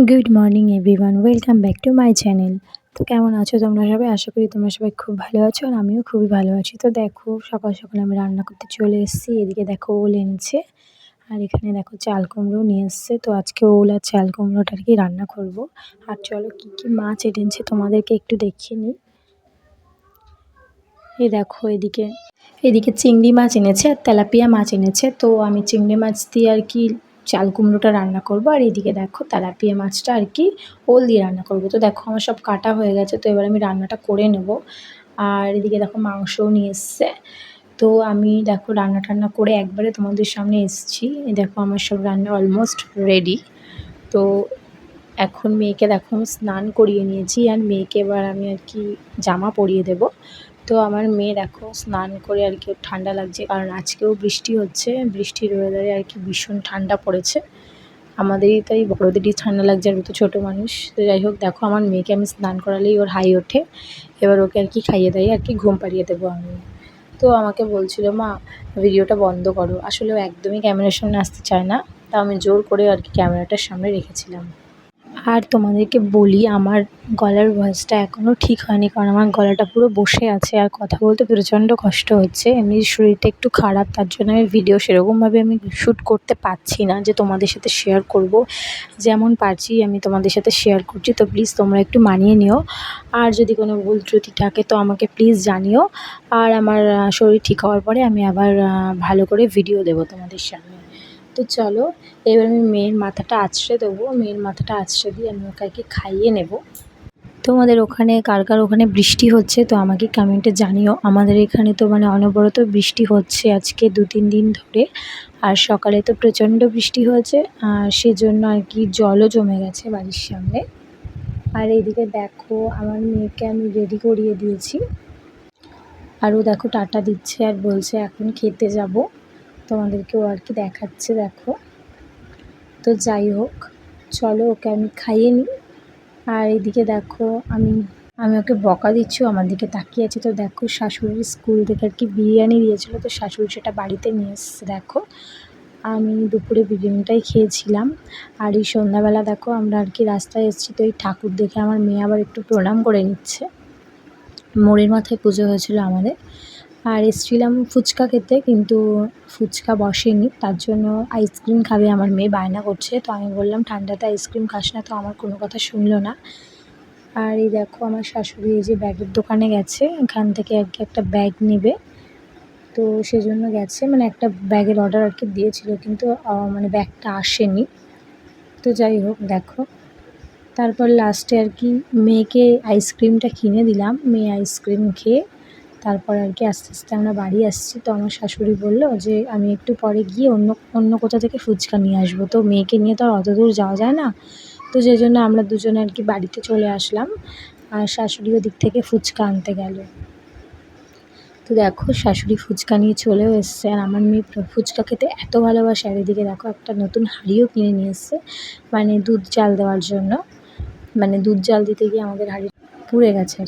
Good morning everyone, welcome back to my channel. তো কেমন আছো তোমরা সবাই? আশা করি তোমরা সবাই খুব ভালো আছো আর আমিও খুবই ভালো আছি। তো দেখো সকাল সকাল আমি রান্না করতে চলে এসেছি। এদিকে দেখো ওল এনেছে আর এখানে দেখো চাল কুমড়ো নিয়ে এসছে। তো আজকে ওল আর চাল কুমড়োটা আর কি রান্না করব। আর চলো কী কী মাছ এনেছে তোমাদেরকে একটু দেখিয়ে নিই। এই দেখো এদিকে চিংড়ি মাছ এনেছে আর তেলাপিয়া মাছ এনেছে। তো আমি চিংড়ি মাছ দিয়ে আর কি চাল কুমড়োটা রান্না করব, আর এদিকে দেখো তেলাপিয়া মাছটা আর কি ওল দিয়ে রান্না করব। তো দেখো আমার সব কাটা হয়ে গেছে, তো এবার আমি রান্নাটা করে নেব। আর এদিকে দেখো মাংসও নিয়ে এসছে। তো আমি দেখো রান্না টান্না করে একবারে তোমাদের সামনে এসেছি। দেখো আমার সব রান্না অলমোস্ট রেডি। তো এখন মেয়েকে দেখো আমি স্নান করিয়ে নিয়েছি আর মেয়েকে এবার আমি আর কি জামা পরিয়ে দেব। তো আমার মেয়ে দেখো স্নান করে আর কি ঠান্ডা লাগছে, কারণ আজকেও বৃষ্টি হচ্ছে। বৃষ্টির ওয়েদারে আর কি ভীষণ ঠান্ডা পড়েছে। আমাদেরই তাই বড়োদেরই ঠান্ডা লাগছে, আর তো ছোটো মানুষ। তো যাই হোক দেখো আমার মেয়েকে আমি স্নান করালেই ওর হাই ওঠে। এবার ওকে আর কি খাইয়ে দাইয়ে আর কি ঘুম পাড়িয়ে দেবো আমি। তো আমাকে বলছিল, মা ভিডিওটা বন্ধ করো। আসলে ও একদমই ক্যামেরার সামনে আসতে চায় না, তা আমি জোর করে আর কি ক্যামেরাটার সামনে রেখেছিলাম। আর তোমাদেরকে বলি, আমার গলার ভয়েসটা এখনও ঠিক হয়নি, কারণ আমার গলাটা পুরো বসে আছে আর কথা বলতে প্রচণ্ড কষ্ট হচ্ছে। এমনি শরীরটা একটু খারাপ, তার জন্য আমি ভিডিও সেরকমভাবে আমি শ্যুট করতে পারছি না যে তোমাদের সাথে শেয়ার করব। যেমন পারছি আমি তোমাদের সাথে শেয়ার করছি। তো প্লিজ তোমরা একটু মানিয়ে নিও। আর যদি কোনো ভুল ত্রুটি থাকে তো আমাকে প্লিজ জানিও। আর আমার শরীর ঠিক হওয়ার পরে আমি আবার ভালো করে ভিডিও দেবো তোমাদের সামনে। তো চলো এবার আমি মেয়ের মাথাটা আঁচড়ে দেবো। মেয়ের মাথাটা আঁচড়ে দিয়ে আমি ওকে আর কি খাইয়ে নেব। তোমাদের ওখানে কার কার ওখানে বৃষ্টি হচ্ছে তো আমাকে কমেন্টে জানিও। আমাদের এখানে তো মানে অনবরত বৃষ্টি হচ্ছে আজকে 2-3 দিন ধরে। আর সকালে তো প্রচণ্ড বৃষ্টি হয়েছে, আর সেজন্য আর কি জলও জমে গেছে বাড়ির সামনে। আর এইদিকে দেখো আমার মেয়েকে আমি রেডি করিয়ে দিয়েছি। আর ও দেখো টাটা দিচ্ছে আর বলছে এখন খেতে যাব। তোমাদেরকেও আর কি দেখাচ্ছে দেখো। তো যাই হোক চলো ওকে আমি খাইয়ে নিই। আর এদিকে দেখো আমি ওকে বকা দিচ্ছি, আমার দিকে তাকিয়ে আছে। তো দেখো শাশুড়ির স্কুল থেকে আর কি বিরিয়ানি দিয়েছিলো, তো শাশুড়ি সেটা বাড়িতে নিয়ে এসেছে। দেখো আমি দুপুরে বিরিয়ানিটাই খেয়েছিলাম। আর এই সন্ধ্যাবেলা দেখো আমরা আর কি রাস্তায় এসেছি, তো এই ঠাকুর দেখে আমার মেয়ে আবার একটু প্রণাম করে নিচ্ছে। মোড়ের মাথায় পুজো হয়েছিল আমাদের। আর এসেছিলাম ফুচকা খেতে, কিন্তু ফুচকা বসেনি, তার জন্য আইসক্রিম খাবে আমার মেয়ে বায়না করছে। তো আমি বললাম ঠান্ডাতে আইসক্রিম খাস না, তো আমার কোনো কথা শুনলো না। আর এই দেখো আমার শাশুড়ি এই যে ব্যাগের দোকানে গেছে, এখান থেকে আর কি একটা ব্যাগ নেবে। তো সেজন্য গেছে, মানে একটা ব্যাগের অর্ডার আর কি দিয়েছিল, কিন্তু মানে ব্যাগটা আসেনি। তো যাই হোক দেখো তারপর লাস্টে আর কি মেয়েকে আইসক্রিমটা কিনে দিলাম। মেয়ে আইসক্রিম খেয়ে তারপর আর কি আস্তে আস্তে আমরা বাড়ি আসছি। তো আমার শাশুড়ি বললো যে আমি একটু পরে গিয়ে অন্য কোথা থেকে ফুচকা নিয়ে আসবো। তো মেয়েকে নিয়ে তো আর অত দূর যাওয়া যায় না, তো সেই জন্য আমরা দুজনে আর কি বাড়িতে চলে আসলাম। আর শাশুড়ি ওদিক থেকে ফুচকা আনতে গেল। তো দেখো শাশুড়ি ফুচকা নিয়ে চলেও এসছে, আর আমার মেয়ে ফুচকা খেতে এত ভালোবাসে। আর এদিকে দেখো একটা নতুন হাঁড়িও কিনে নিয়ে এসছে, মানে দুধ জাল দেওয়ার জন্য। মানে দুধ জাল দিতে গিয়ে আমাদের হাঁড়ি পুড়ে গেছে আর